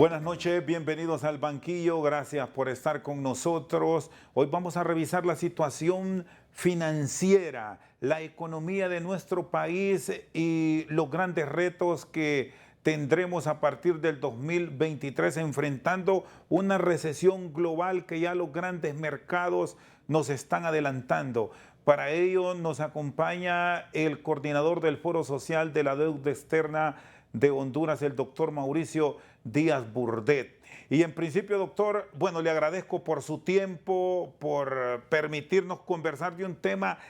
Buenas noches, bienvenidos al banquillo, gracias por estar con nosotros. Hoy vamos a revisar la situación financiera, la economía de nuestro país y los grandes retos que tendremos a partir del 2023 enfrentando una recesión global que ya los grandes mercados nos están adelantando. Para ello nos acompaña el coordinador del Foro Social de la Deuda Externa de Honduras, el doctor Mauricio Díaz Burdet. Y en principio, doctor, bueno, le agradezco por su tiempo, por permitirnos conversar de un tema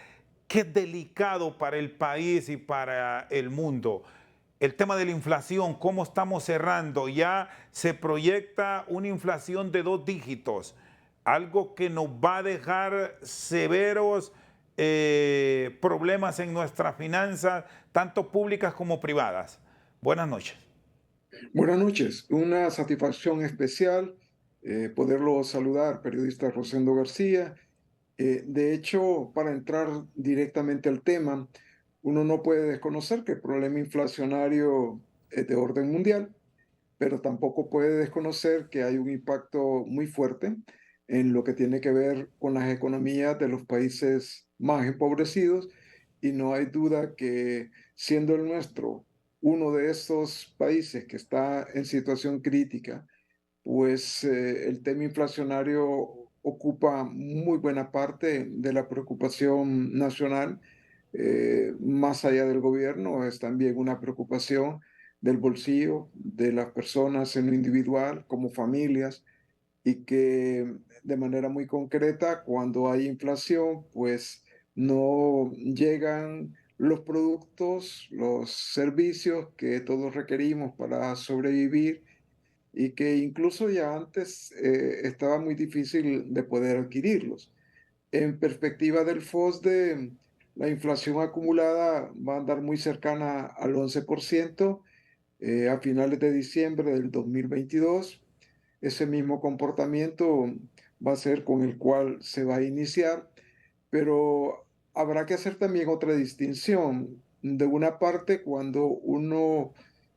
que es delicado para el país y para el mundo. El tema de la inflación, cómo estamos cerrando. Ya se proyecta una inflación de 2 dígitos, algo que nos va a dejar severos problemas en nuestras finanzas, tanto públicas como privadas. Buenas noches. Buenas noches, una satisfacción especial poderlo saludar, periodista Rosendo García. De hecho, para entrar directamente al tema, uno no puede desconocer que el problema inflacionario es de orden mundial, pero tampoco puede desconocer que hay un impacto muy fuerte en lo que tiene que ver con las economías de los países más empobrecidos, y no hay duda que siendo el nuestro uno de estos países que está en situación crítica, pues el tema inflacionario ocupa muy buena parte de la preocupación nacional. Más allá del gobierno, es también una preocupación del bolsillo de las personas en lo individual, como familias, y que de manera muy concreta, cuando hay inflación, pues no llegan los productos, los servicios que todos requerimos para sobrevivir, y que incluso ya antes estaba muy difícil de poder adquirirlos. En perspectiva del FOSDE, la inflación acumulada va a andar muy cercana al 11% a finales de diciembre del 2022. Ese mismo comportamiento va a ser con el cual se va a iniciar, pero habrá que hacer también otra distinción. De una parte, cuando uno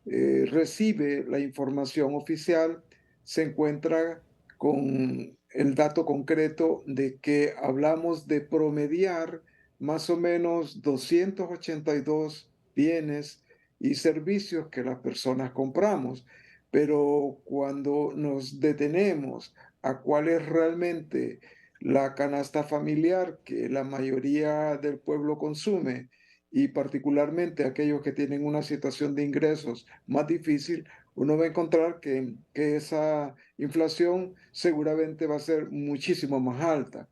recibe la información oficial, se encuentra con el dato concreto de que hablamos de promediar más o menos 282 bienes y servicios que las personas compramos. Pero cuando nos detenemos a cuál es realmente la canasta familiar que la mayoría del pueblo consume, y particularmente aquellos que tienen una situación de ingresos más difícil, uno va a encontrar que esa inflación seguramente va a ser muchísimo más alta.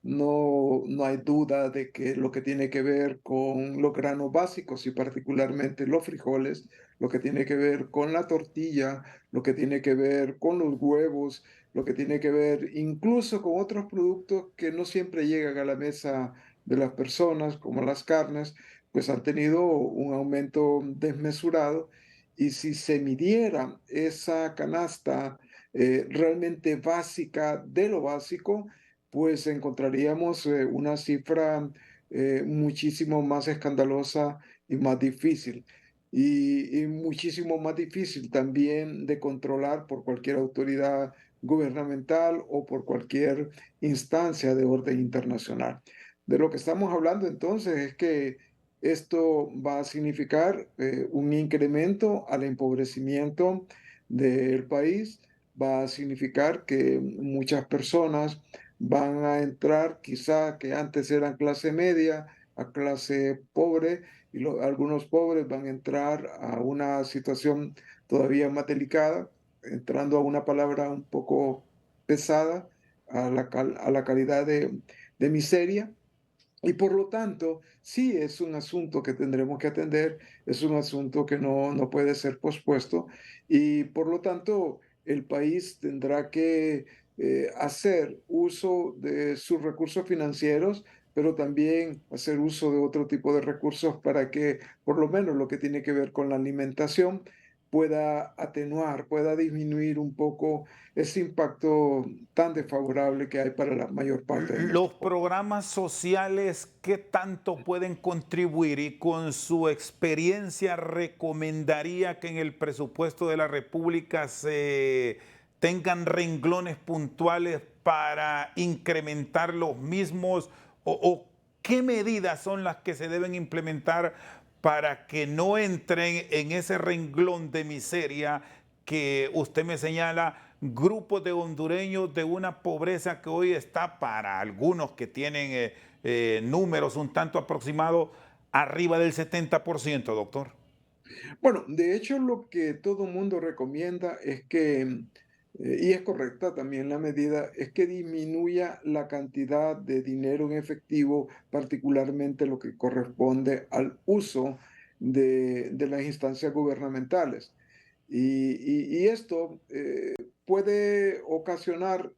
No hay duda de que lo que tiene que ver con los granos básicos y particularmente los frijoles, lo que tiene que ver con la tortilla, lo que tiene que ver con los huevos, lo que tiene que ver incluso con otros productos que no siempre llegan a la mesa de las personas, como las carnes, pues han tenido un aumento desmesurado. Y si se midiera esa canasta realmente básica de lo básico, pues encontraríamos una cifra muchísimo más escandalosa y más difícil. Y muchísimo más difícil también de controlar por cualquier autoridad gubernamental o por cualquier instancia de orden internacional. De lo que estamos hablando entonces es que esto va a significar un incremento al empobrecimiento del país, va a significar que muchas personas van a entrar, quizá que antes eran clase media, a clase pobre, y algunos pobres van a entrar a una situación todavía más delicada, entrando a una palabra un poco pesada, a la calidad de miseria. Y por lo tanto, sí es un asunto que tendremos que atender, es un asunto que no puede ser pospuesto, y por lo tanto el país tendrá que hacer uso de sus recursos financieros, pero también hacer uso de otro tipo de recursos para que por lo menos lo que tiene que ver con la alimentación pueda atenuar, pueda disminuir un poco ese impacto tan desfavorable que hay para la mayor parte de Los nuestro pueblo. programas sociales, ¿qué tanto pueden contribuir? Y con su experiencia, ¿recomendaría que en el presupuesto de la República se tengan renglones puntuales para incrementar los mismos? ¿O qué medidas son las que se deben implementar para que no entren en ese renglón de miseria que usted me señala, grupos de hondureños de una pobreza que hoy está para algunos que tienen números un tanto aproximados arriba del 70%, doctor? Bueno, de hecho, lo que todo mundo recomienda es que, y es correcta también la medida, es que disminuya la cantidad de dinero en efectivo, particularmente lo que corresponde al uso de las instancias gubernamentales. Y esto puede ocasionar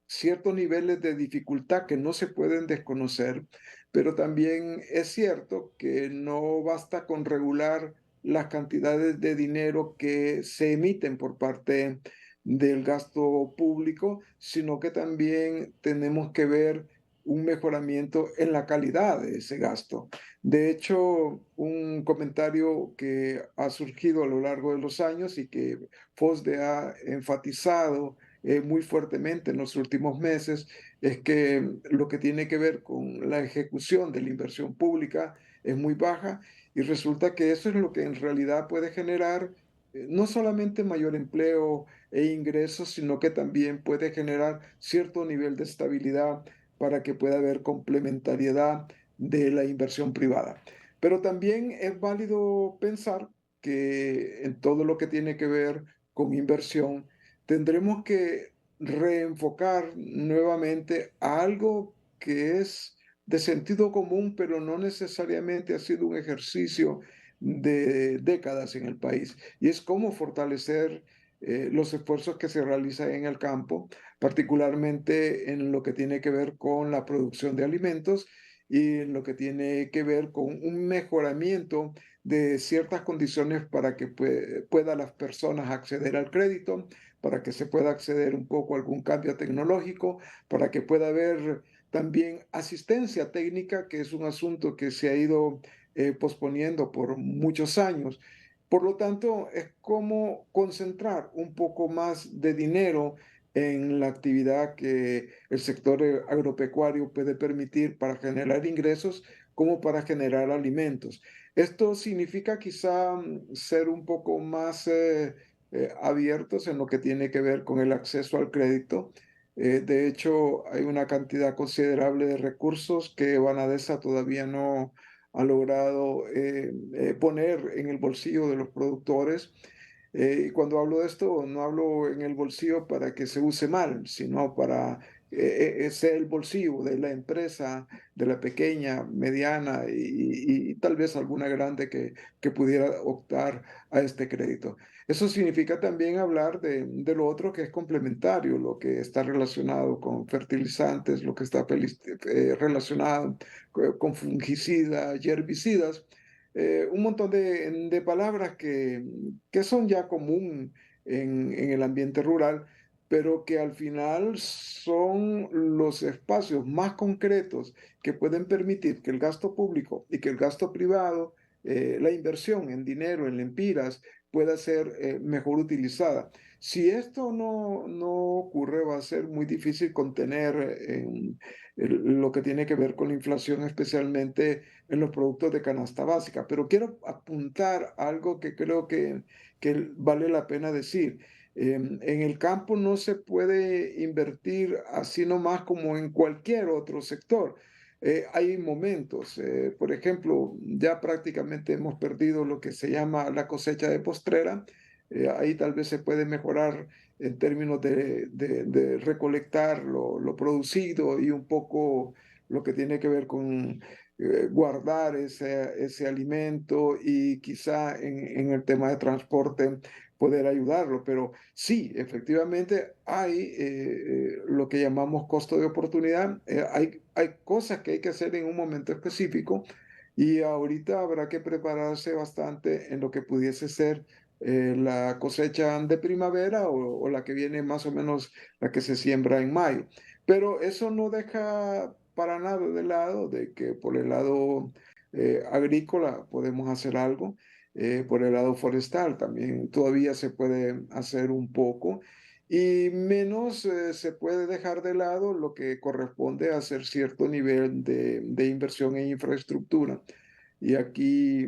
ciertos niveles de dificultad que no se pueden desconocer, pero también es cierto que no basta con regular las cantidades de dinero que se emiten por parte del gasto público, sino que también tenemos que ver un mejoramiento en la calidad de ese gasto. De hecho, un comentario que ha surgido a lo largo de los años y que FOSDE ha enfatizado muy fuertemente en los últimos meses es que lo que tiene que ver con la ejecución de la inversión pública es muy baja y resulta que eso es lo que en realidad puede generar no solamente mayor empleo e ingresos, sino que también puede generar cierto nivel de estabilidad para que pueda haber complementariedad de la inversión privada. Pero también es válido pensar que en todo lo que tiene que ver con inversión, tendremos que reenfocar nuevamente a algo que es de sentido común, pero no necesariamente ha sido un ejercicio de décadas en el país, y es cómo fortalecer los esfuerzos que se realizan en el campo, particularmente en lo que tiene que ver con la producción de alimentos y en lo que tiene que ver con un mejoramiento de ciertas condiciones para que puedan las personas acceder al crédito, para que se pueda acceder un poco a algún cambio tecnológico, para que pueda haber también asistencia técnica, que es un asunto que se ha ido posponiendo por muchos años. Por lo tanto, es como concentrar un poco más de dinero en la actividad que el sector agropecuario puede permitir para generar ingresos como para generar alimentos. Esto significa quizá ser un poco más abiertos en lo que tiene que ver con el acceso al crédito. De hecho, hay una cantidad considerable de recursos que Banadesa todavía no ha logrado poner en el bolsillo de los productores. Y cuando hablo de esto, no hablo en el bolsillo para que se use mal, sino para ser el bolsillo de la empresa, de la pequeña, mediana y tal vez alguna grande que pudiera optar a este crédito. Eso significa también hablar de lo otro que es complementario, lo que está relacionado con fertilizantes, lo que está relacionado con fungicidas y herbicidas, un montón de palabras que son ya común en el ambiente rural, pero que al final son los espacios más concretos que pueden permitir que el gasto público y que el gasto privado, la inversión en dinero, en lempiras, pueda ser mejor utilizada. Si esto no ocurre, va a ser muy difícil contener lo que tiene que ver con la inflación, especialmente en los productos de canasta básica. Pero quiero apuntar algo que creo que vale la pena decir. En el campo no se puede invertir así nomás como en cualquier otro sector. Hay momentos, por ejemplo, ya prácticamente hemos perdido lo que se llama la cosecha de postrera. Ahí tal vez se puede mejorar en términos de recolectar lo producido y un poco lo que tiene que ver con guardar ese alimento y quizá en el tema de transporte poder ayudarlo. Pero sí, efectivamente hay lo que llamamos costo de oportunidad. Hay cosas que hay que hacer en un momento específico y ahorita habrá que prepararse bastante en lo que pudiese ser la cosecha de primavera o la que viene más o menos la que se siembra en mayo. Pero eso no deja para nada de lado de que por el lado agrícola podemos hacer algo, por el lado forestal también todavía se puede hacer un poco y menos se puede dejar de lado lo que corresponde a hacer cierto nivel de inversión en infraestructura. Y aquí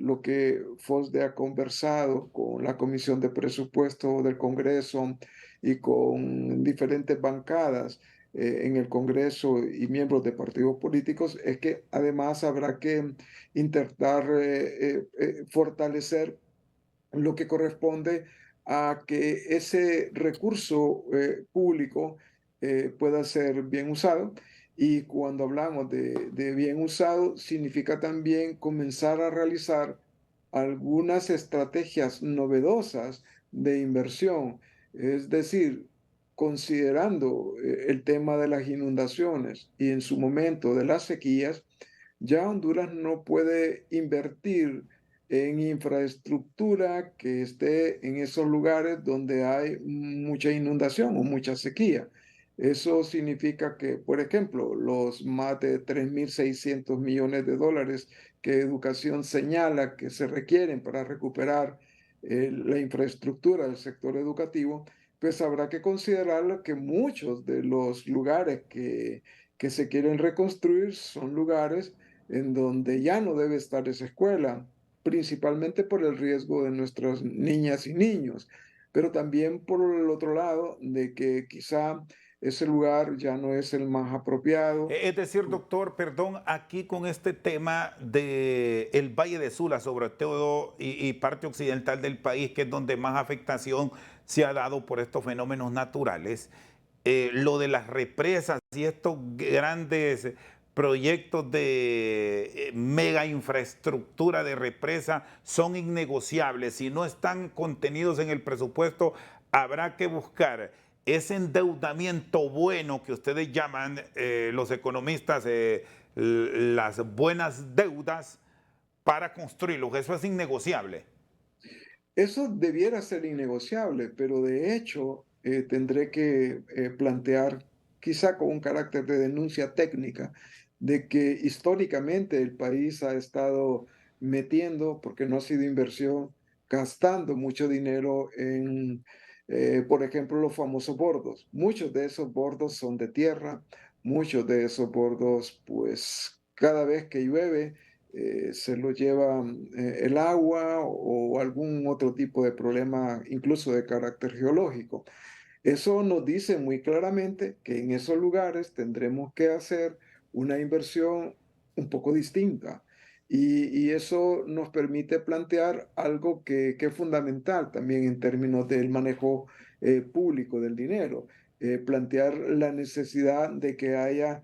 lo que FOSDE ha conversado con la Comisión de Presupuesto del Congreso y con diferentes bancadas en el Congreso y miembros de partidos políticos es que además habrá que intentar fortalecer lo que corresponde a que ese recurso público pueda ser bien usado. Y cuando hablamos de bien usado, significa también comenzar a realizar algunas estrategias novedosas de inversión. Es decir, considerando el tema de las inundaciones y en su momento de las sequías, ya Honduras no puede invertir en infraestructura que esté en esos lugares donde hay mucha inundación o mucha sequía. Eso significa que, por ejemplo, los más de 3.600 millones de dólares que Educación señala que se requieren para recuperar la infraestructura del sector educativo, pues habrá que considerar que muchos de los lugares que se quieren reconstruir son lugares en donde ya no debe estar esa escuela, principalmente por el riesgo de nuestras niñas y niños, pero también por el otro lado de que quizá ese lugar ya no es el más apropiado. Es decir, doctor, perdón, aquí con este tema de el Valle de Sula, sobre todo, y parte occidental del país, que es donde más afectación se ha dado por estos fenómenos naturales, lo de las represas y estos grandes proyectos de mega infraestructura de represa son innegociables. Si no están contenidos en el presupuesto, habrá que buscar ese endeudamiento bueno que ustedes llaman los economistas las buenas deudas para construirlo. Eso es innegociable. Eso debiera ser innegociable, pero de hecho tendré que plantear, quizá con un carácter de denuncia técnica, de que históricamente el país ha estado metiendo, porque no ha sido inversión, gastando mucho dinero en, por ejemplo, los famosos bordos. Muchos de esos bordos son de tierra, muchos de esos bordos, pues cada vez que llueve, se lo lleva el agua o algún otro tipo de problema, incluso de carácter geológico. Eso nos dice muy claramente que en esos lugares tendremos que hacer una inversión un poco distinta. Y eso nos permite plantear algo que es fundamental también en términos del manejo público del dinero, plantear la necesidad de que haya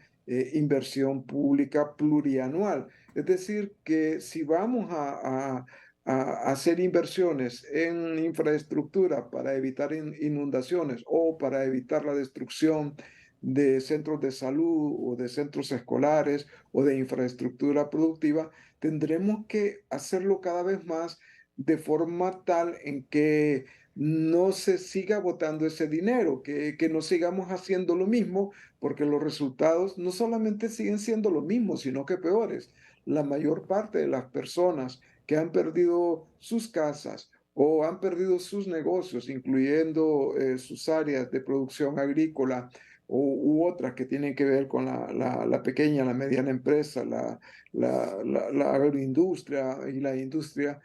inversión pública plurianual. Es decir, que si vamos a hacer inversiones en infraestructura para evitar inundaciones o para evitar la destrucción de centros de salud o de centros escolares o de infraestructura productiva, tendremos que hacerlo cada vez más de forma tal en que no se siga botando ese dinero, que no sigamos haciendo lo mismo, porque los resultados no solamente siguen siendo lo mismo, sino que peores. La mayor parte de las personas que han perdido sus casas o han perdido sus negocios, incluyendo sus áreas de producción agrícola u otras que tienen que ver con la pequeña, la mediana empresa, la agroindustria y la industria,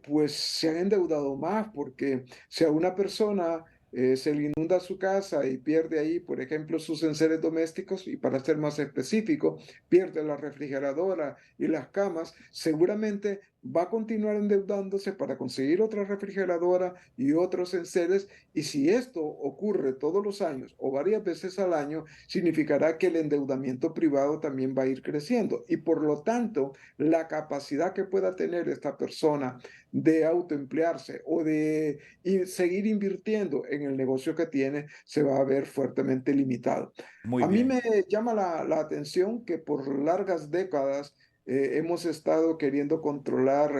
pues se han endeudado más porque si a una persona se le inunda su casa y pierde ahí, por ejemplo, sus enseres domésticos, y para ser más específico, pierde la refrigeradora y las camas, seguramente va a continuar endeudándose para conseguir otra refrigeradora y otros enseres. Y si esto ocurre todos los años o varias veces al año, significará que el endeudamiento privado también va a ir creciendo. Y por lo tanto, la capacidad que pueda tener esta persona de autoemplearse o de seguir invirtiendo en el negocio que tiene se va a ver fuertemente limitado. Muy A mí bien. me llama la atención que por largas décadas hemos estado queriendo controlar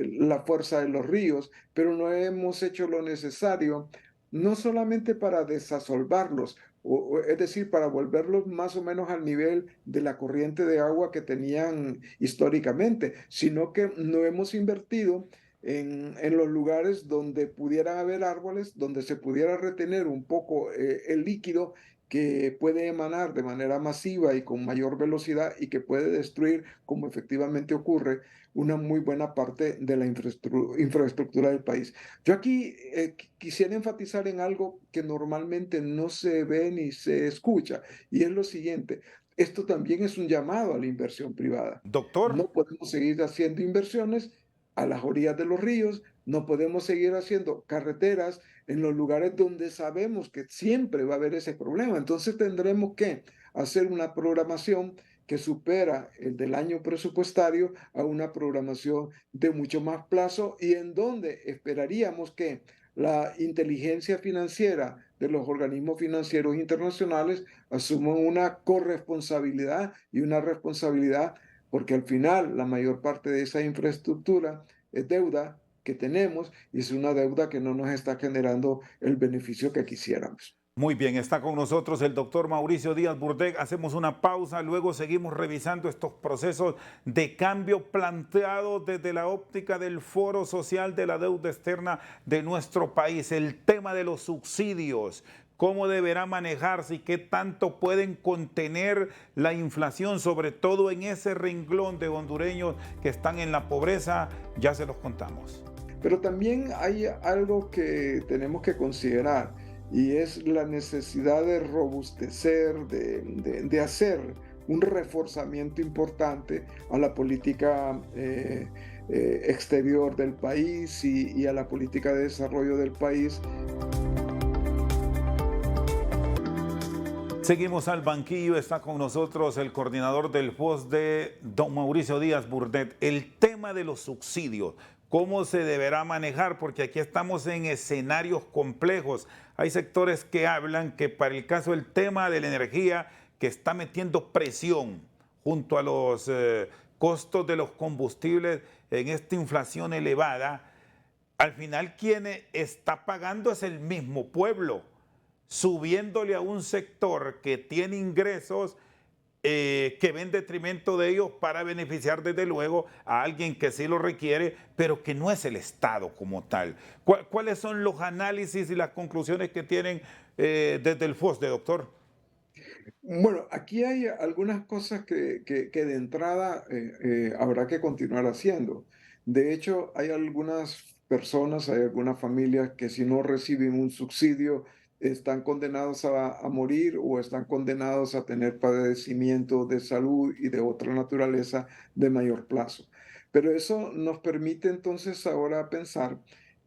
la fuerza de los ríos, pero no hemos hecho lo necesario, no solamente para desasolvarlos, es decir, para volverlos más o menos al nivel de la corriente de agua que tenían históricamente, sino que no hemos invertido en los lugares donde pudieran haber árboles, donde se pudiera retener un poco el líquido que puede emanar de manera masiva y con mayor velocidad y que puede destruir, como efectivamente ocurre, una muy buena parte de la infraestructura del país. Yo aquí quisiera enfatizar en algo que normalmente no se ve ni se escucha, y es lo siguiente. Esto también es un llamado a la inversión privada. Doctor. No podemos seguir haciendo inversiones a las orillas de los ríos, no podemos seguir haciendo carreteras en los lugares donde sabemos que siempre va a haber ese problema. Entonces tendremos que hacer una programación que supera el del año presupuestario a una programación de mucho más plazo y en donde esperaríamos que la inteligencia financiera de los organismos financieros internacionales asuman una corresponsabilidad y una responsabilidad, porque al final la mayor parte de esa infraestructura es deuda que tenemos y es una deuda que no nos está generando el beneficio que quisiéramos. Muy bien, está con nosotros el doctor Mauricio Díaz Burdett. Hacemos una pausa, luego seguimos revisando estos procesos de cambio planteados desde la óptica del Foro Social de la Deuda Externa de nuestro país. El tema de los subsidios, cómo deberá manejarse y qué tanto pueden contener la inflación, sobre todo en ese renglón de hondureños que están en la pobreza, ya se los contamos. Pero también hay algo que tenemos que considerar y es la necesidad de robustecer, de hacer un reforzamiento importante a la política exterior del país y a la política de desarrollo del país. Seguimos al banquillo, está con nosotros el coordinador del FOSDE, don Mauricio Díaz Burdett. El tema de los subsidios, ¿cómo se deberá manejar? Porque aquí estamos en escenarios complejos. Hay sectores que hablan que para el caso del tema de la energía, que está metiendo presión junto a los costos de los combustibles en esta inflación elevada, al final quien está pagando es el mismo pueblo, subiéndole a un sector que tiene ingresos que va en detrimento de ellos para beneficiar desde luego a alguien que sí lo requiere, pero que no es el Estado como tal. ¿Cuáles son los análisis y las conclusiones que tienen desde el FOSDE, doctor? Bueno, aquí hay algunas cosas que de entrada habrá que continuar haciendo. De hecho, hay algunas personas, hay algunas familias que si no reciben un subsidio están condenados a morir o están condenados a tener padecimientos de salud y de otra naturaleza de mayor plazo. Pero eso nos permite entonces ahora pensar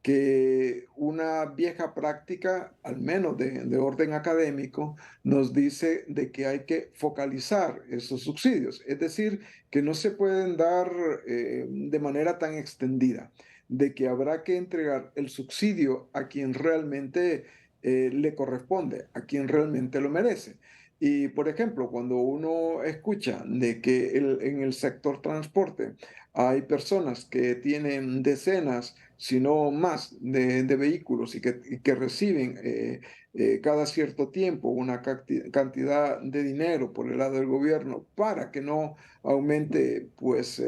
que una vieja práctica, al menos de orden académico, nos dice de que hay que focalizar esos subsidios, es decir, que no se pueden dar de manera tan extendida, de que habrá que entregar el subsidio a quien realmente le corresponde, a quien realmente lo merece. Y, por ejemplo, cuando uno escucha de que en el sector transporte hay personas que tienen decenas, si no más, de vehículos y que reciben cada cierto tiempo una cantidad de dinero por el lado del gobierno para que no aumente pues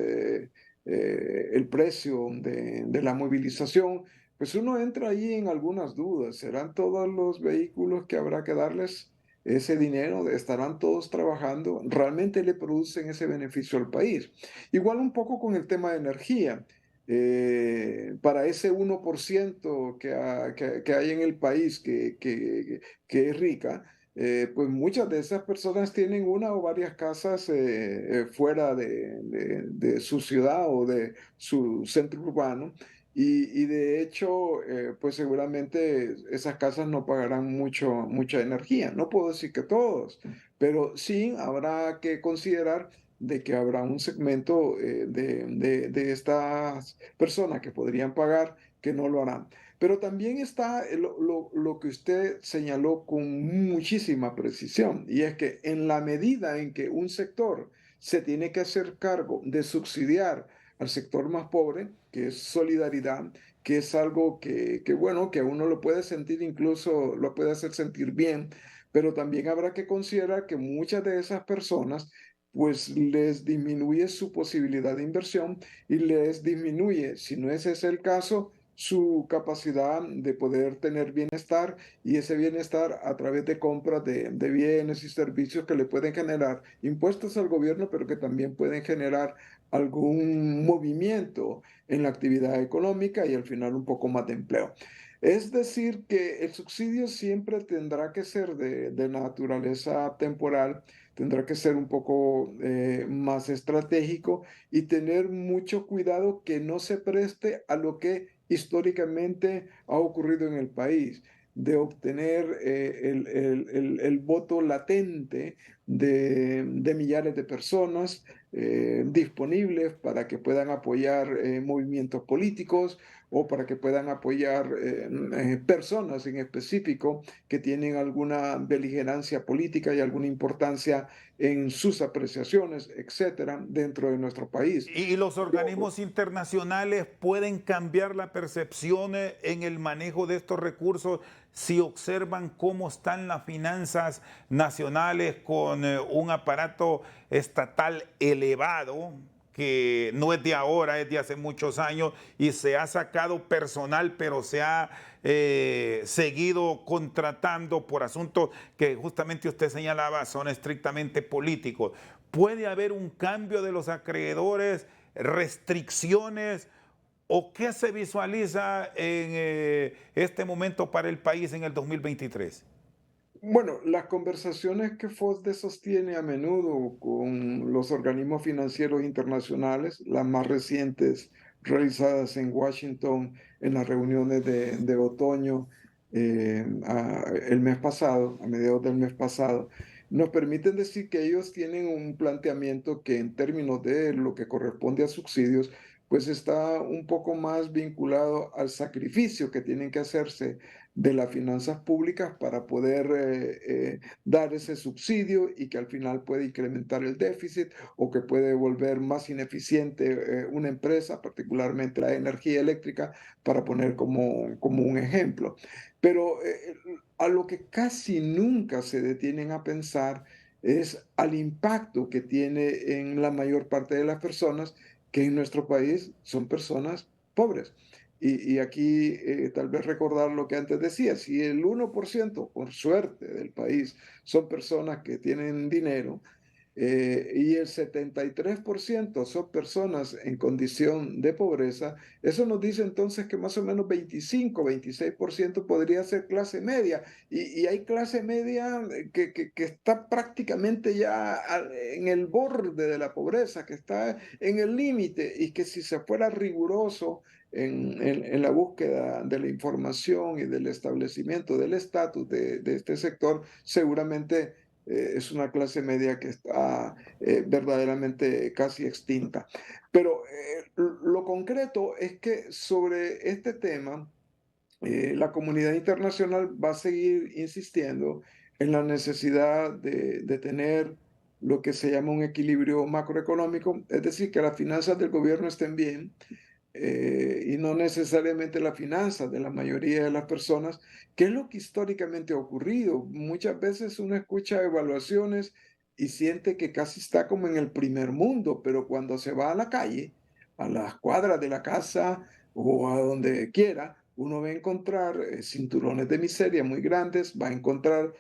el precio de la movilización, pues uno entra ahí en algunas dudas. ¿Serán todos los vehículos que habrá que darles ese dinero? ¿Estarán todos trabajando? ¿Realmente le producen ese beneficio al país? Igual un poco con el tema de energía. Para ese 1% que hay en el país que es rica, pues muchas de esas personas tienen una o varias casas fuera de su ciudad o de su centro urbano. Y de hecho, pues seguramente esas casas no pagarán mucha energía. No puedo decir que todos, pero sí habrá que considerar de que habrá un segmento de estas personas que podrían pagar que no lo harán. Pero también está lo que usted señaló con muchísima precisión, y es que en la medida en que un sector se tiene que hacer cargo de subsidiar al sector más pobre, que es solidaridad, que es algo bueno, que a uno lo puede sentir, incluso lo puede hacer sentir bien, pero también habrá que considerar que muchas de esas personas pues les disminuye su posibilidad de inversión y les disminuye, si no ese es el caso, su capacidad de poder tener bienestar, y ese bienestar a través de compras de bienes y servicios que le pueden generar impuestos al gobierno, pero que también pueden generar algún movimiento en la actividad económica y al final un poco más de empleo. Es decir, que el subsidio siempre tendrá que ser de naturaleza temporal, tendrá que ser un poco más estratégico y tener mucho cuidado que no se preste a lo que históricamente ha ocurrido en el país, de obtener el voto latente de millares de personas disponibles para que puedan apoyar movimientos políticos o para que puedan apoyar personas en específico que tienen alguna beligerancia política y alguna importancia en sus apreciaciones, etcétera, dentro de nuestro país. Y los organismos internacionales pueden cambiar la percepción en el manejo de estos recursos si observan cómo están las finanzas nacionales con un aparato estatal elevado, que no es de ahora, es de hace muchos años, y se ha sacado personal, pero se ha seguido contratando por asuntos que justamente usted señalaba son estrictamente políticos. ¿Puede haber un cambio de los acreedores, restricciones o qué se visualiza en este momento para el país en el 2023? Bueno, las conversaciones que FOSDE sostiene a menudo con los organismos financieros internacionales, las más recientes realizadas en Washington en las reuniones de otoño el mes pasado, a mediados del mes pasado, nos permiten decir que ellos tienen un planteamiento que en términos de lo que corresponde a subsidios, pues está un poco más vinculado al sacrificio que tienen que hacerse de las finanzas públicas para poder dar ese subsidio y que al final puede incrementar el déficit o que puede volver más ineficiente una empresa, particularmente la energía eléctrica, para poner como un ejemplo. Pero a lo que casi nunca se detienen a pensar es al impacto que tiene en la mayor parte de las personas, que en nuestro país son personas pobres. Y aquí tal vez recordar lo que antes decía, si el 1%, por suerte, del país son personas que tienen dinero, y el 73% son personas en condición de pobreza, eso nos dice entonces que más o menos 25-26% podría ser clase media. Y hay clase media que está prácticamente ya en el borde de la pobreza, que está en el límite y que si se fuera riguroso en la búsqueda de la información y del establecimiento del estatus de este sector, seguramente es una clase media que está verdaderamente casi extinta. Pero lo concreto es que sobre este tema, la comunidad internacional va a seguir insistiendo en la necesidad de tener lo que se llama un equilibrio macroeconómico, es decir, que las finanzas del gobierno estén bien, y no necesariamente las finanzas de la mayoría de las personas, que es lo que históricamente ha ocurrido. Muchas veces uno escucha evaluaciones y siente que casi está como en el primer mundo, pero cuando se va a la calle, a las cuadras de la casa o a donde quiera, uno va a encontrar cinturones de miseria muy grandes, va a encontrar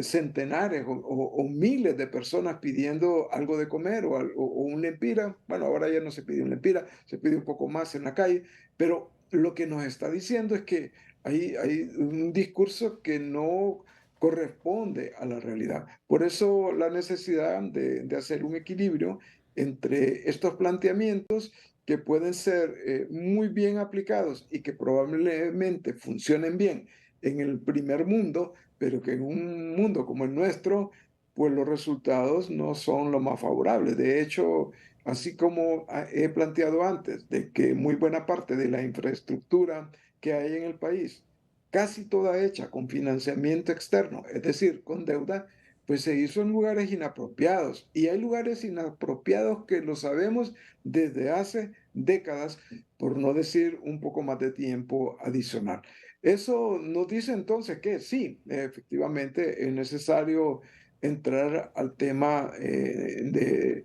centenares o miles de personas pidiendo algo de comer o un lempira. Bueno, ahora ya no se pide un lempira, se pide un poco más en la calle, pero lo que nos está diciendo es que hay un discurso que no corresponde a la realidad. Por eso la necesidad de hacer un equilibrio entre estos planteamientos que pueden ser muy bien aplicados y que probablemente funcionen bien en el primer mundo, pero que en un mundo como el nuestro, pues los resultados no son los más favorables. De hecho, así como he planteado antes, de que muy buena parte de la infraestructura que hay en el país, casi toda hecha con financiamiento externo, es decir, con deuda, pues se hizo en lugares inapropiados. Y hay lugares inapropiados que lo sabemos desde hace décadas, por no decir un poco más de tiempo adicional. Eso nos dice entonces que sí, efectivamente es necesario entrar al tema de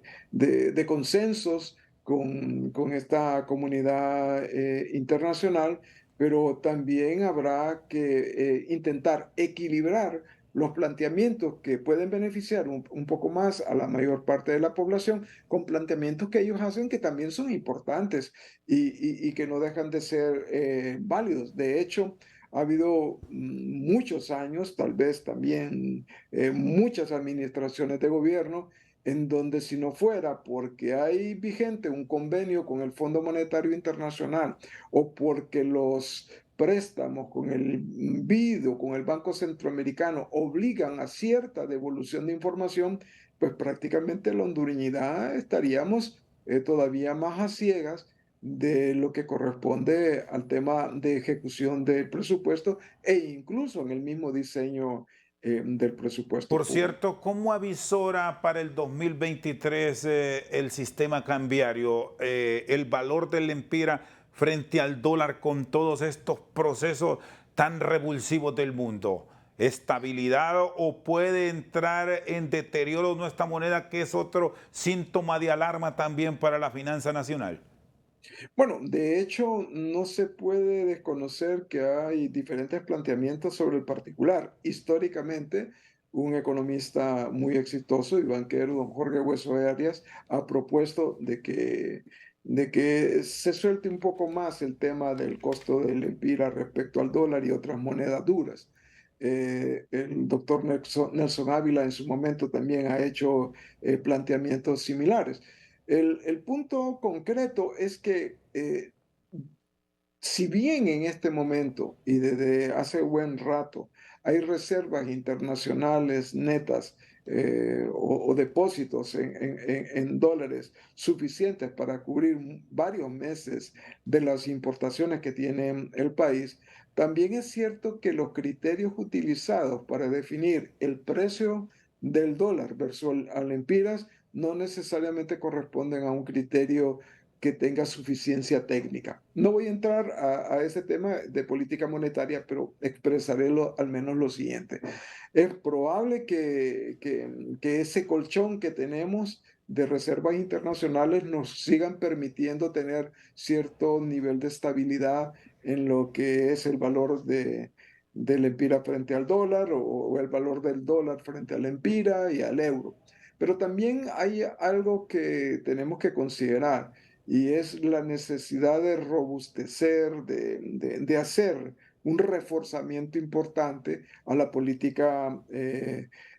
consensos con esta comunidad internacional, pero también habrá que intentar equilibrar los planteamientos que pueden beneficiar un poco más a la mayor parte de la población con planteamientos que ellos hacen que también son importantes y que no dejan de ser válidos. De hecho, ha habido muchos años, tal vez también muchas administraciones de gobierno, en donde si no fuera porque hay vigente un convenio con el Fondo Monetario Internacional o porque los préstamos con el BID o con el Banco Centroamericano obligan a cierta devolución de información, pues prácticamente la hondureñidad estaríamos todavía más a ciegas de lo que corresponde al tema de ejecución del presupuesto e incluso en el mismo diseño del presupuesto Por público. cierto, ¿cómo avisora para el 2023 el sistema cambiario, el valor del empira frente al dólar con todos estos procesos tan revulsivos del mundo? ¿Estabilidad o puede entrar en deterioro nuestra moneda, que es otro síntoma de alarma también para la finanza nacional? Bueno, de hecho, no se puede desconocer que hay diferentes planteamientos sobre el particular. Históricamente, un economista muy exitoso y banquero, don Jorge Hueso Arias, ha propuesto de que se suelte un poco más el tema del costo del empira respecto al dólar y otras monedas duras. El doctor Nelson Ávila en su momento también ha hecho planteamientos similares. El punto concreto es que si bien en este momento y desde hace buen rato hay reservas internacionales netas o depósitos en dólares suficientes para cubrir varios meses de las importaciones que tiene el país, también es cierto que los criterios utilizados para definir el precio del dólar versus al empiras no necesariamente corresponden a un criterio que tenga suficiencia técnica. No voy a entrar a ese tema de política monetaria, pero expresaré al menos lo siguiente. Es probable que ese colchón que tenemos de reservas internacionales nos sigan permitiendo tener cierto nivel de estabilidad en lo que es el valor del empira frente al dólar o el valor del dólar frente al empira y al euro. Pero también hay algo que tenemos que considerar y es la necesidad de robustecer, de hacer un reforzamiento importante a la política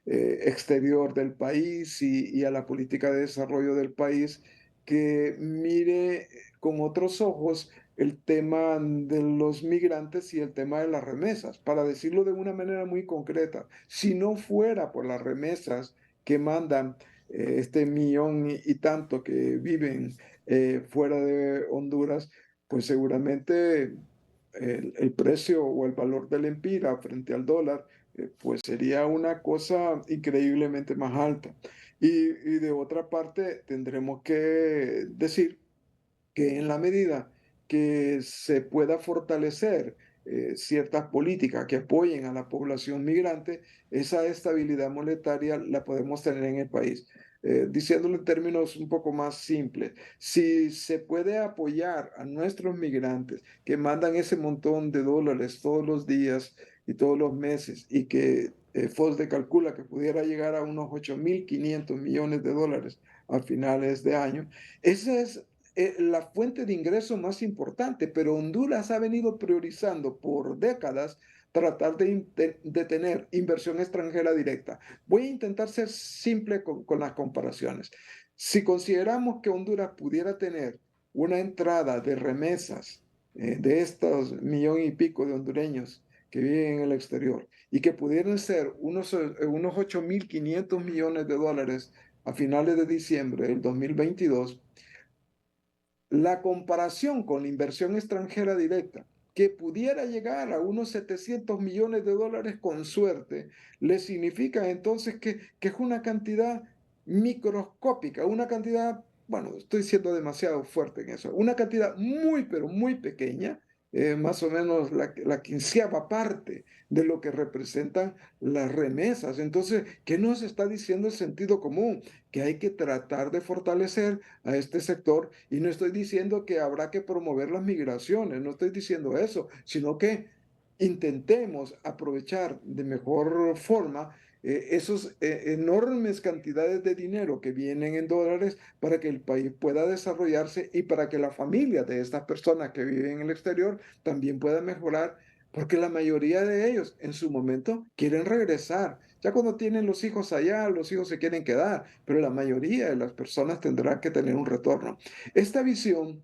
exterior del país y a la política de desarrollo del país, que mire con otros ojos el tema de los migrantes y el tema de las remesas. Para decirlo de una manera muy concreta, si no fuera por las remesas que mandan este millón y tanto que viven fuera de Honduras, pues seguramente el precio o el valor del empira frente al dólar, pues sería una cosa increíblemente más alta. Y de otra parte, tendremos que decir que en la medida que se pueda fortalecer ciertas políticas que apoyen a la población migrante, esa estabilidad monetaria la podemos tener en el país. Diciéndolo en términos un poco más simples, si se puede apoyar a nuestros migrantes que mandan ese montón de dólares todos los días y todos los meses y que FOSDE calcula que pudiera llegar a unos 8.500 millones de dólares a finales de año, esa es la fuente de ingreso más importante, pero Honduras ha venido priorizando por décadas tratar de tener inversión extranjera directa. Voy a intentar ser simple con las comparaciones. Si consideramos que Honduras pudiera tener una entrada de remesas de estos millón y pico de hondureños que viven en el exterior y que pudieran ser unos 8.500 millones de dólares a finales de diciembre del 2022, la comparación con la inversión extranjera directa que pudiera llegar a unos 700 millones de dólares con suerte, le significa entonces que es una cantidad microscópica, una cantidad, bueno, estoy siendo demasiado fuerte en eso, una cantidad muy, pero muy pequeña, más o menos la quinceava parte de lo que representan las remesas. Entonces, ¿qué nos está diciendo el sentido común? Que hay que tratar de fortalecer a este sector, y no estoy diciendo que habrá que promover las migraciones, no estoy diciendo eso, sino que intentemos aprovechar de mejor forma esos enormes cantidades de dinero que vienen en dólares para que el país pueda desarrollarse y para que la familia de estas personas que viven en el exterior también pueda mejorar, porque la mayoría de ellos en su momento quieren regresar. Ya cuando tienen los hijos allá, los hijos se quieren quedar, pero la mayoría de las personas tendrán que tener un retorno. Esta visión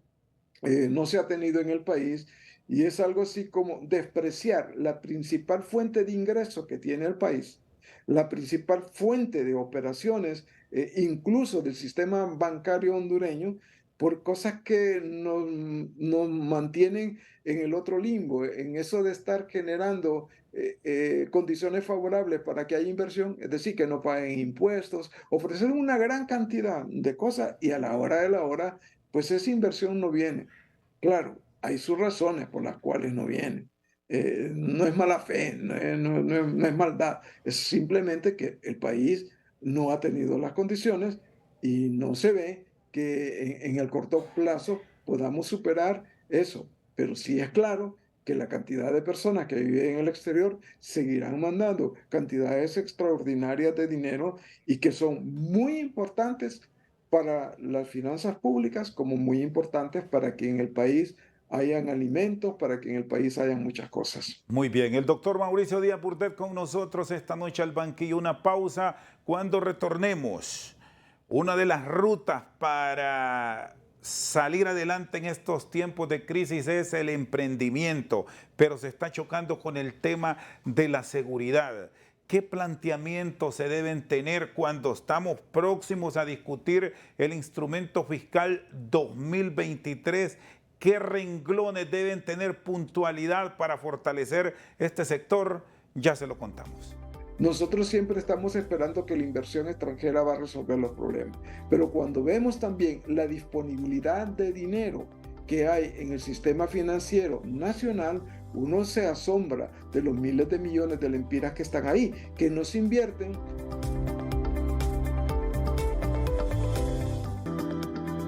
no se ha tenido en el país, y es algo así como despreciar la principal fuente de ingreso que tiene el país, la principal fuente de operaciones, incluso del sistema bancario hondureño, por cosas que nos mantienen en el otro limbo, en eso de estar generando condiciones favorables para que haya inversión, es decir, que no paguen impuestos, ofrecer una gran cantidad de cosas, y a la hora de la hora, pues esa inversión no viene. Claro, hay sus razones por las cuales no viene. No es mala fe, no es maldad, es simplemente que el país no ha tenido las condiciones y no se ve que en el corto plazo podamos superar eso. Pero sí es claro que la cantidad de personas que viven en el exterior seguirán mandando cantidades extraordinarias de dinero, y que son muy importantes para las finanzas públicas, como muy importantes para que en el país hayan alimentos, para que en el país hayan muchas cosas. Muy bien, el doctor Mauricio Díaz Burdet con nosotros esta noche al banquillo. Una pausa cuando retornemos. Una de las rutas para salir adelante en estos tiempos de crisis es el emprendimiento, pero se está chocando con el tema de la seguridad. ¿Qué planteamientos se deben tener cuando estamos próximos a discutir el instrumento fiscal 2023? ¿Qué renglones deben tener puntualidad para fortalecer este sector? Ya se lo contamos. Nosotros siempre estamos esperando que la inversión extranjera va a resolver los problemas, pero cuando vemos también la disponibilidad de dinero que hay en el sistema financiero nacional, uno se asombra de los miles de millones de lempiras que están ahí, que no se invierten.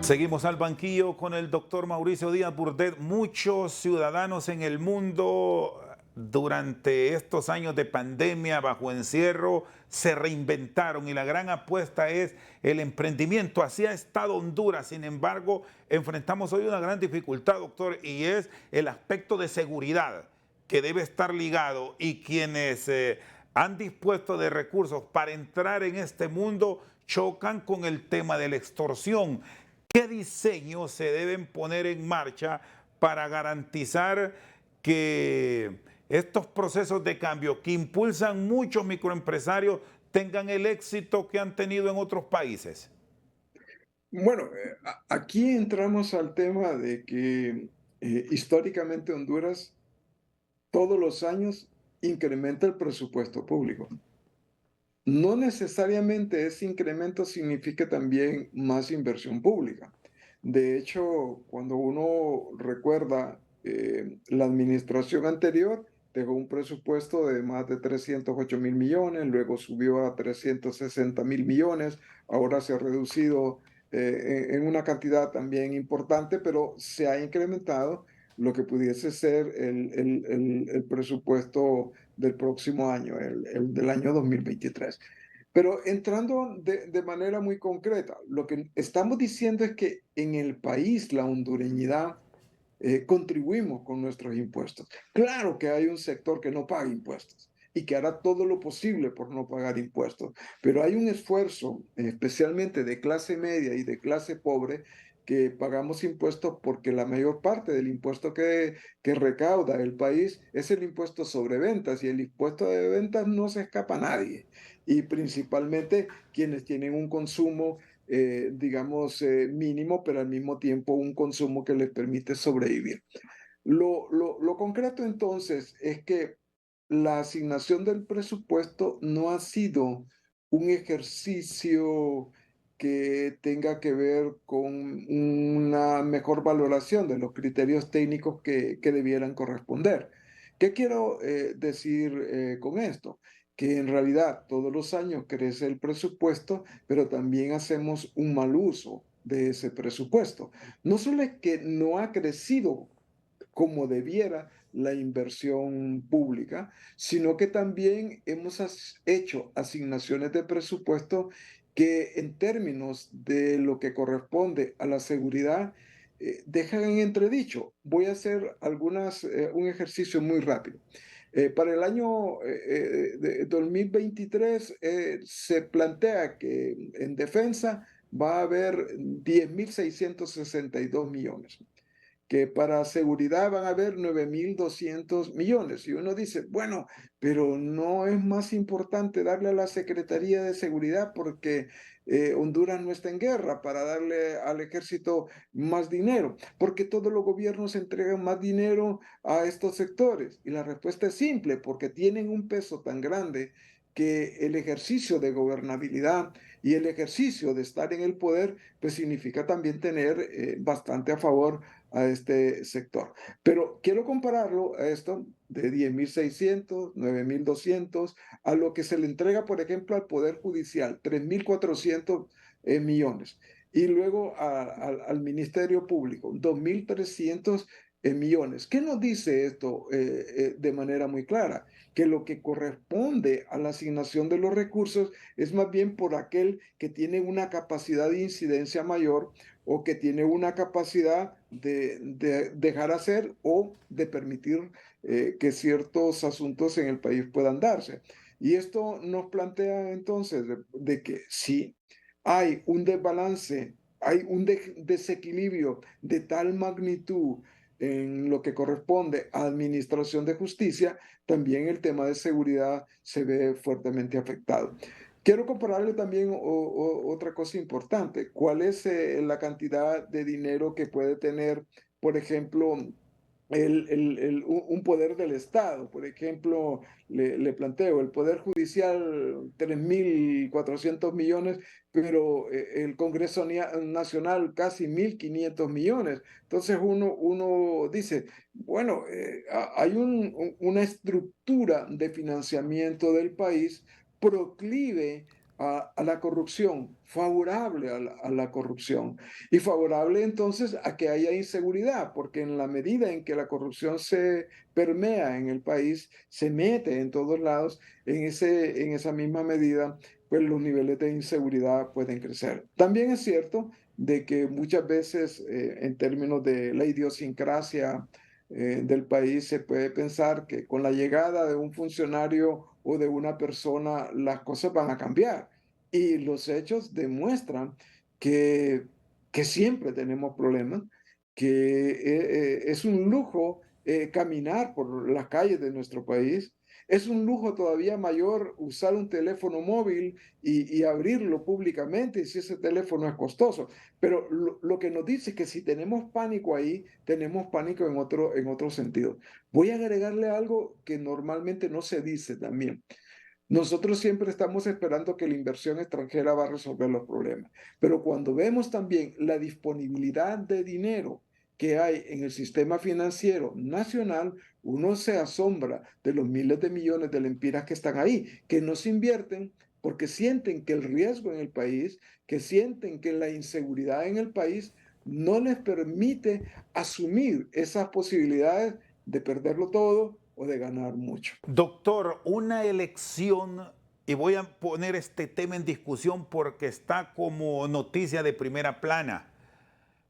Seguimos al banquillo con el doctor Mauricio Díaz Burdet. Muchos ciudadanos en el mundo durante estos años de pandemia, bajo encierro, se reinventaron, y la gran apuesta es el emprendimiento. Así ha estado Honduras. Sin embargo, enfrentamos hoy una gran dificultad, doctor, y es el aspecto de seguridad que debe estar ligado, y quienes han dispuesto de recursos para entrar en este mundo chocan con el tema de la extorsión. ¿Qué diseños se deben poner en marcha para garantizar que estos procesos de cambio que impulsan muchos microempresarios tengan el éxito que han tenido en otros países? Bueno, aquí entramos al tema de que históricamente Honduras todos los años incrementa el presupuesto público. No necesariamente ese incremento significa también más inversión pública. De hecho, cuando uno recuerda la administración anterior, dejó un presupuesto de más de 308.000 millones, luego subió a 360.000 millones, ahora se ha reducido en una cantidad también importante, pero se ha incrementado lo que pudiese ser el presupuesto del próximo año, el del año 2023. Pero entrando de manera muy concreta, lo que estamos diciendo es que en el país, la hondureñidad, contribuimos con nuestros impuestos. Claro que hay un sector que no paga impuestos y que hará todo lo posible por no pagar impuestos, pero hay un esfuerzo, especialmente de clase media y de clase pobre, que pagamos impuestos porque la mayor parte del impuesto que recauda el país es el impuesto sobre ventas, y el impuesto de ventas no se escapa a nadie, y principalmente quienes tienen un consumo digamos, mínimo, pero al mismo tiempo un consumo que les permite sobrevivir. Lo concreto entonces es que la asignación del presupuesto no ha sido un ejercicio que tenga que ver con una mejor valoración de los criterios técnicos que debieran corresponder. ¿Qué quiero decir con esto? Que en realidad todos los años crece el presupuesto, pero también hacemos un mal uso de ese presupuesto. No solo es que no ha crecido como debiera la inversión pública, sino que también hemos hecho asignaciones de presupuesto que en términos de lo que corresponde a la seguridad, dejan en entredicho. Voy a hacer un ejercicio muy rápido. Para el año 2023 se plantea que en defensa va a haber 10.662 millones, que para seguridad van a haber 9.200 millones. Y uno dice, bueno, pero no es más importante darle a la Secretaría de Seguridad porque Honduras no está en guerra para darle al ejército más dinero, porque todos los gobiernos entregan más dinero a estos sectores. Y la respuesta es simple, porque tienen un peso tan grande que el ejercicio de gobernabilidad y el ejercicio de estar en el poder, pues significa también tener bastante a favor a este sector. Pero quiero compararlo a esto de 10.600, 9.200, a lo que se le entrega, por ejemplo, al Poder Judicial, 3.400 millones. Y luego al Ministerio Público, 2.300 millones. ¿Qué nos dice esto de manera muy clara? Que lo que corresponde a la asignación de los recursos es más bien por aquel que tiene una capacidad de incidencia mayor o que tiene una capacidad de dejar hacer o de permitir que ciertos asuntos en el país puedan darse. Y esto nos plantea entonces de que si hay un desbalance, hay un desequilibrio de tal magnitud en lo que corresponde a administración de justicia, también el tema de seguridad se ve fuertemente afectado. Quiero compararle también otra cosa importante. ¿Cuál es la cantidad de dinero que puede tener, por ejemplo, un poder del Estado? Por ejemplo, le planteo el Poder Judicial 3.400 millones, pero el Congreso Nacional casi 1.500 millones. Entonces uno dice, bueno, hay una estructura de financiamiento del país proclive a la corrupción, favorable a la corrupción y favorable entonces a que haya inseguridad, porque en la medida en que la corrupción se permea en el país, se mete en todos lados, en esa misma medida, pues los niveles de inseguridad pueden crecer. También es cierto de que muchas veces en términos de la idiosincrasia del país, se puede pensar que con la llegada de un funcionario o de una persona las cosas van a cambiar. Y los hechos demuestran que, que siempre tenemos problemas, que es un lujo caminar por las calles de nuestro país. Es un lujo todavía mayor usar un teléfono móvil y abrirlo públicamente si ese teléfono es costoso. Pero lo que nos dice es que si tenemos pánico ahí, tenemos pánico en otro sentido. Voy a agregarle algo que normalmente no se dice también. Nosotros siempre estamos esperando que la inversión extranjera va a resolver los problemas, pero cuando vemos también la disponibilidad de dinero que hay en el sistema financiero nacional, uno se asombra de los miles de millones de lempiras que están ahí, que no se invierten porque sienten que el riesgo en el país, que sienten que la inseguridad en el país no les permite asumir esas posibilidades de perderlo todo o de ganar mucho. Doctor, una elección, y voy a poner este tema en discusión porque está como noticia de primera plana,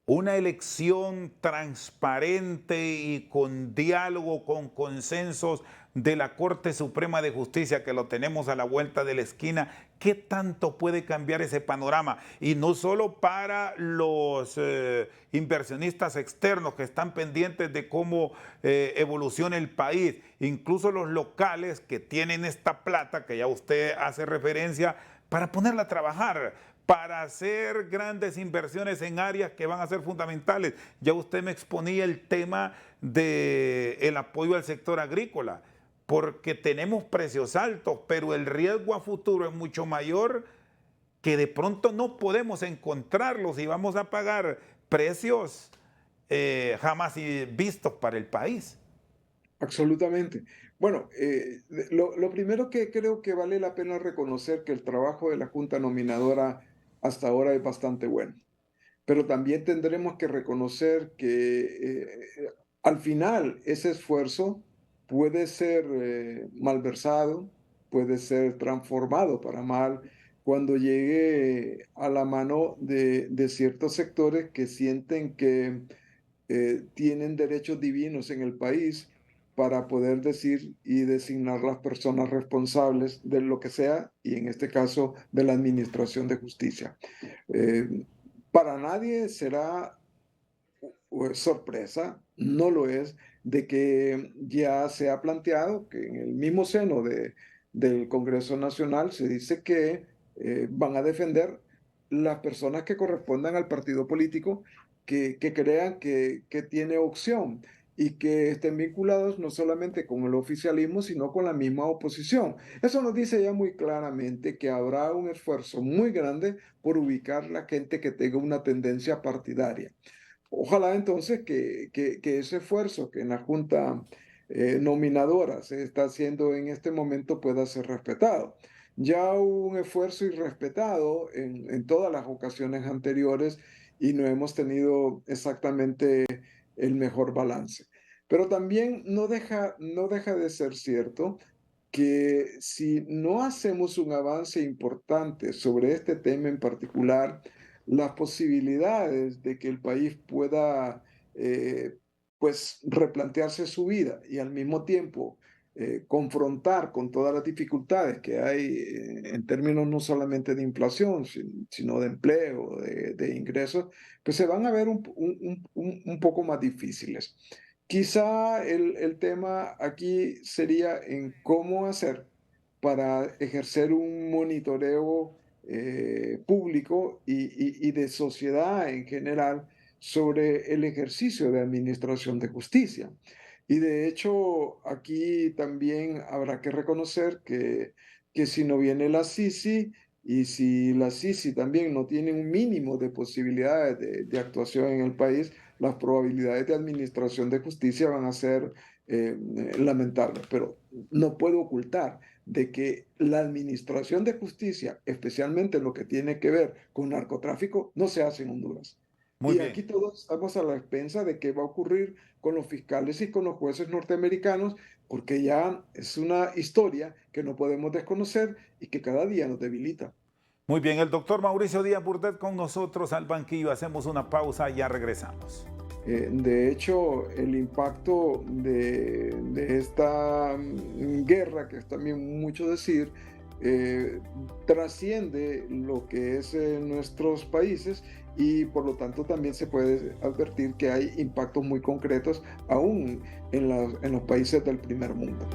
una elección transparente y con diálogo, con consensos de la Corte Suprema de Justicia, que lo tenemos a la vuelta de la esquina, ¿qué tanto puede cambiar ese panorama? Y no solo para los inversionistas externos que están pendientes de cómo evoluciona el país, incluso los locales que tienen esta plata, que ya usted hace referencia, para ponerla a trabajar, para hacer grandes inversiones en áreas que van a ser fundamentales. Ya usted me exponía el tema del apoyo al sector agrícola, porque tenemos precios altos, pero el riesgo a futuro es mucho mayor, que de pronto no podemos encontrarlos y vamos a pagar precios jamás vistos para el país. Absolutamente. Bueno, lo primero que creo que vale la pena reconocer que el trabajo de la Junta Nominadora hasta ahora es bastante bueno, pero también tendremos que reconocer que al final ese esfuerzo puede ser malversado, puede ser transformado para mal cuando llegue a la mano de ciertos sectores que sienten que tienen derechos divinos en el país para poder decir y designar las personas responsables de lo que sea, y en este caso de la administración de justicia. Eh, para nadie será sorpresa, no lo es, de que ya se ha planteado que en el mismo seno del Congreso Nacional se dice que van a defender las personas que correspondan al partido político que crean que tiene opción y que estén vinculados no solamente con el oficialismo, sino con la misma oposición. Eso nos dice ya muy claramente que habrá un esfuerzo muy grande por ubicar la gente que tenga una tendencia partidaria. Ojalá entonces que ese esfuerzo que en la Junta Nominadora se está haciendo en este momento pueda ser respetado. Ya hubo un esfuerzo irrespetado en todas las ocasiones anteriores y no hemos tenido exactamente el mejor balance. Pero también no deja de ser cierto que si no hacemos un avance importante sobre este tema en particular, las posibilidades de que el país pueda pues replantearse su vida y al mismo tiempo confrontar con todas las dificultades que hay en términos no solamente de inflación, sino de empleo, de ingresos, pues se van a ver un poco más difíciles. Quizá el tema aquí sería en cómo hacer para ejercer un monitoreo público y de sociedad en general sobre el ejercicio de administración de justicia. Y de hecho, aquí también habrá que reconocer que si no viene la Sisi y si la Sisi también no tiene un mínimo de posibilidades de actuación en el país, las probabilidades de administración de justicia van a ser lamentables. Pero no puedo ocultar de que la administración de justicia, especialmente en lo que tiene que ver con narcotráfico, no se hace en Honduras. Muy Y aquí bien. todos estamos a la expensa de qué va a ocurrir con los fiscales y con los jueces norteamericanos, porque ya es una historia que no podemos desconocer y que cada día nos debilita. Muy bien, el doctor Mauricio Díaz Burdet con nosotros al banquillo. Hacemos una pausa y ya regresamos. De hecho, el impacto de esta guerra, que es también mucho decir, eh, trasciende lo que es nuestros países y por lo tanto también se puede advertir que hay impactos muy concretos aún en los países del primer mundo.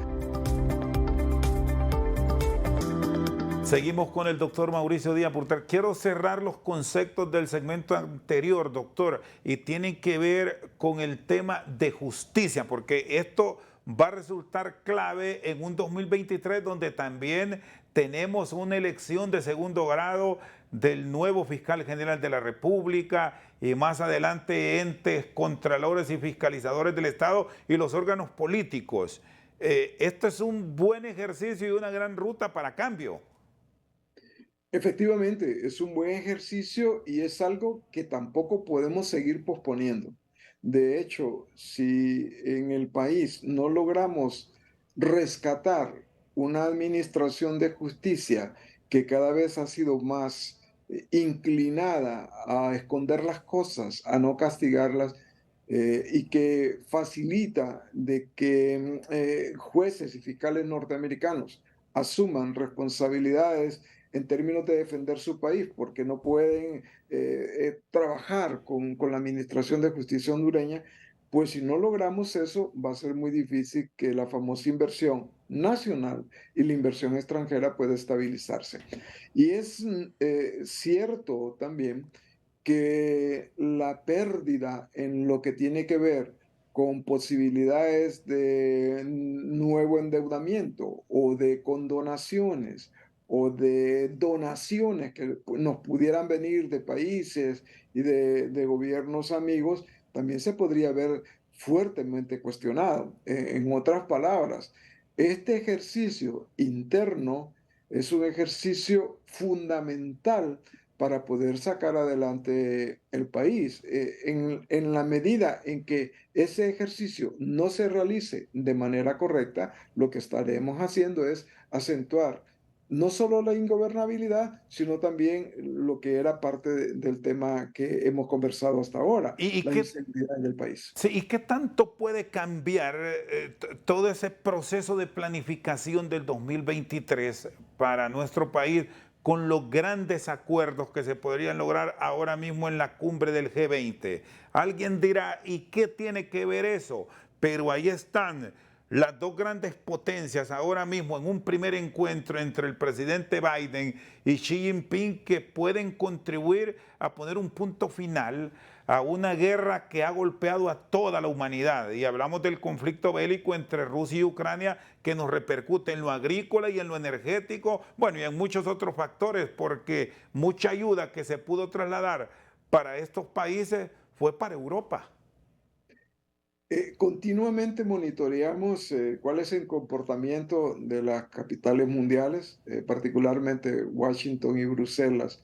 Seguimos con el doctor Mauricio Díaz Burdet. Quiero cerrar los conceptos del segmento anterior, doctor, y tienen que ver con el tema de justicia, porque esto va a resultar clave en un 2023 donde también tenemos una elección de segundo grado del nuevo fiscal general de la República y más adelante entes contralores y fiscalizadores del Estado y los órganos políticos. Esto es un buen ejercicio y una gran ruta para cambio. Efectivamente, es un buen ejercicio y es algo que tampoco podemos seguir posponiendo. De hecho, si en el país no logramos rescatar una administración de justicia que cada vez ha sido más inclinada a esconder las cosas, a no castigarlas, y que facilita de que jueces y fiscales norteamericanos asuman responsabilidades en términos de defender su país, porque no pueden trabajar con la Administración de Justicia hondureña, pues si no logramos eso, va a ser muy difícil que la famosa inversión nacional y la inversión extranjera puede estabilizarse. Y es cierto también que la pérdida en lo que tiene que ver con posibilidades de nuevo endeudamiento o de condonaciones o de donaciones que nos pudieran venir de países y de gobiernos amigos, también se podría ver fuertemente cuestionado. En otras palabras, este ejercicio interno es un ejercicio fundamental para poder sacar adelante el país. En la medida en que ese ejercicio no se realice de manera correcta, lo que estaremos haciendo es acentuar no solo la ingobernabilidad, sino también lo que era parte del tema que hemos conversado hasta ahora, ¿Y, y la qué, inseguridad en el país. sí, ¿y qué tanto puede cambiar todo ese proceso de planificación del 2023 para nuestro país con los grandes acuerdos que se podrían lograr ahora mismo en la cumbre del G20? Alguien dirá, ¿y qué tiene que ver eso? Pero ahí están las dos grandes potencias ahora mismo en un primer encuentro entre el presidente Biden y Xi Jinping que pueden contribuir a poner un punto final a una guerra que ha golpeado a toda la humanidad. Y hablamos del conflicto bélico entre Rusia y Ucrania que nos repercute en lo agrícola y en lo energético, bueno, y en muchos otros factores, porque mucha ayuda que se pudo trasladar para estos países fue para Europa. Continuamente monitoreamos cuál es el comportamiento de las capitales mundiales, particularmente Washington y Bruselas,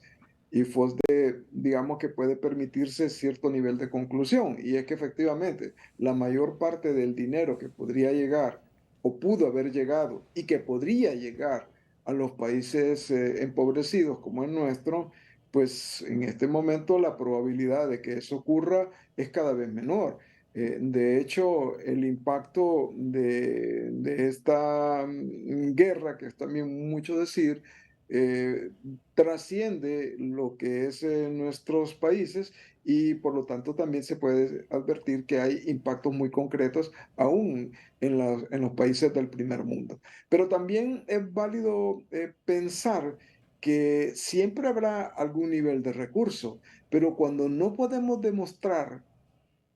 y FOSDE, digamos que puede permitirse cierto nivel de conclusión, y es que efectivamente la mayor parte del dinero que podría llegar o pudo haber llegado y que podría llegar a los países empobrecidos como el nuestro, pues en este momento la probabilidad de que eso ocurra es cada vez menor. De hecho, el impacto de esta guerra, que es también mucho decir, eh, trasciende lo que es nuestros países y por lo tanto también se puede advertir que hay impactos muy concretos aún en los países del primer mundo. Pero también es válido pensar que siempre habrá algún nivel de recurso, pero cuando no podemos demostrar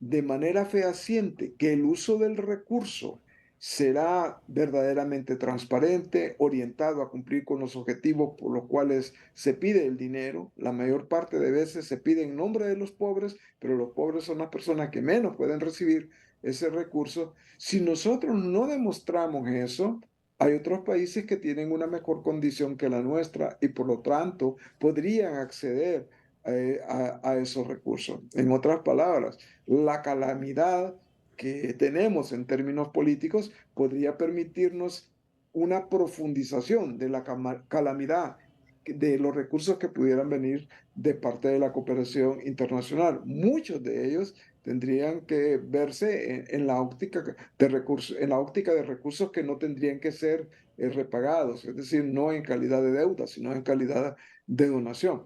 de manera fehaciente que el uso del recurso será verdaderamente transparente, orientado a cumplir con los objetivos por los cuales se pide el dinero. La mayor parte de veces se pide en nombre de los pobres, pero los pobres son las personas que menos pueden recibir ese recurso. Si nosotros no demostramos eso, hay otros países que tienen una mejor condición que la nuestra y por lo tanto podrían acceder a esos recursos. En otras palabras, la calamidad que tenemos en términos políticos podría permitirnos una profundización de la calamidad de los recursos que pudieran venir de parte de la cooperación internacional. Muchos de ellos tendrían que verse en la óptica de recursos, en la óptica de recursos que no tendrían que ser repagados, es decir, no en calidad de deuda, sino en calidad de donación.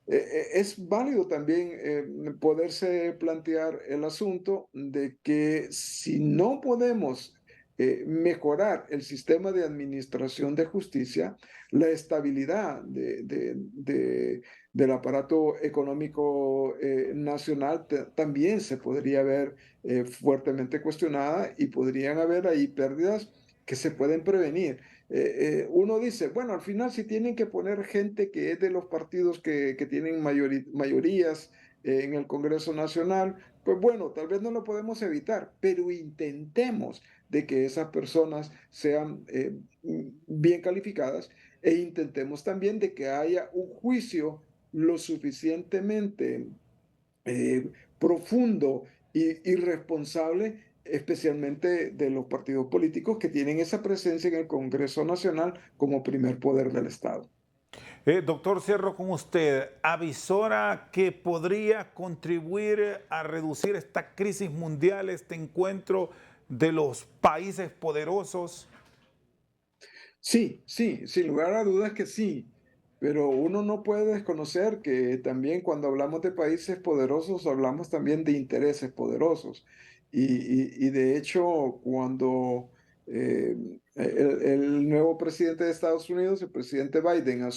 Es válido también poderse plantear el asunto de que si no podemos mejorar el sistema de administración de justicia, la estabilidad del aparato económico nacional también se podría ver fuertemente cuestionada y podrían haber ahí pérdidas que se pueden prevenir. Uno dice, bueno, al final si tienen que poner gente que es de los partidos que tienen mayorías en el Congreso Nacional, pues bueno, tal vez no lo podemos evitar, pero intentemos de que esas personas sean bien calificadas e intentemos también de que haya un juicio lo suficientemente profundo y responsable, especialmente de los partidos políticos que tienen esa presencia en el Congreso Nacional como primer poder del Estado. Doctor, cierro con usted. ¿Avisora que podría contribuir a reducir esta crisis mundial, este encuentro de los países poderosos? Sí, sí, sin lugar a dudas que sí, pero uno no puede desconocer que también cuando hablamos de países poderosos hablamos también de intereses poderosos. Y de hecho, cuando el nuevo presidente de Estados Unidos, el presidente Biden,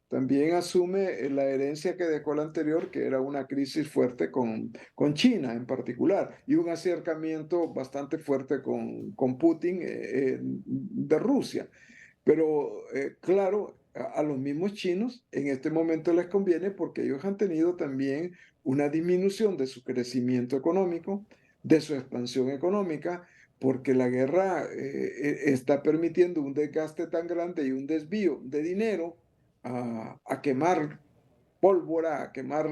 también asume la herencia que dejó el anterior, que era una crisis fuerte con China en particular, y un acercamiento bastante fuerte con Putin de Rusia. Pero claro, a los mismos chinos en este momento les conviene porque ellos han tenido también una disminución de su crecimiento económico, de su expansión económica, porque la guerra está permitiendo un desgaste tan grande y un desvío de dinero a quemar pólvora, a quemar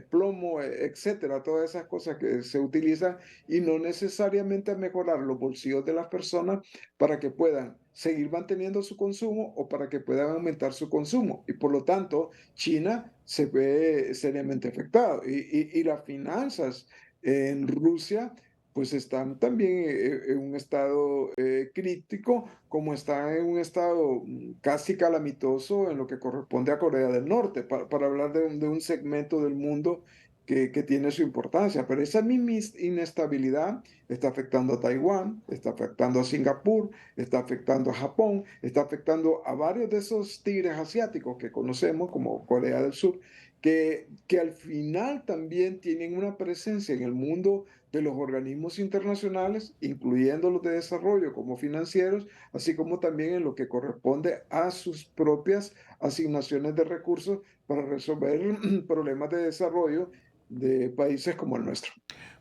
plomo, etcétera, todas esas cosas que se utilizan y no necesariamente a mejorar los bolsillos de las personas para que puedan seguir manteniendo su consumo o para que puedan aumentar su consumo. Y por lo tanto, China se ve seriamente afectado. Y las finanzas en Rusia pues están también en un estado crítico, como están en un estado casi calamitoso en lo que corresponde a Corea del Norte, para hablar de un segmento del mundo que tiene su importancia. Pero esa misma inestabilidad está afectando a Taiwán, está afectando a Singapur, está afectando a Japón, está afectando a varios de esos tigres asiáticos que conocemos como Corea del Sur, que al final también tienen una presencia en el mundo de los organismos internacionales, incluyendo los de desarrollo como financieros, así como también en lo que corresponde a sus propias asignaciones de recursos para resolver problemas de desarrollo de países como el nuestro.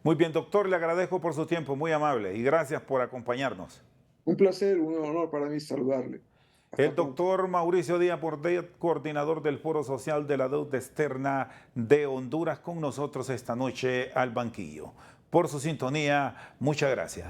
Muy bien, doctor, le agradezco por su tiempo, muy amable, y gracias por acompañarnos. Un placer, un honor para mí saludarle. El Hasta pronto. doctor Mauricio Díaz Portet, coordinador del Foro Social de la Deuda Externa de Honduras, con nosotros esta noche al banquillo. Por su sintonía, muchas gracias.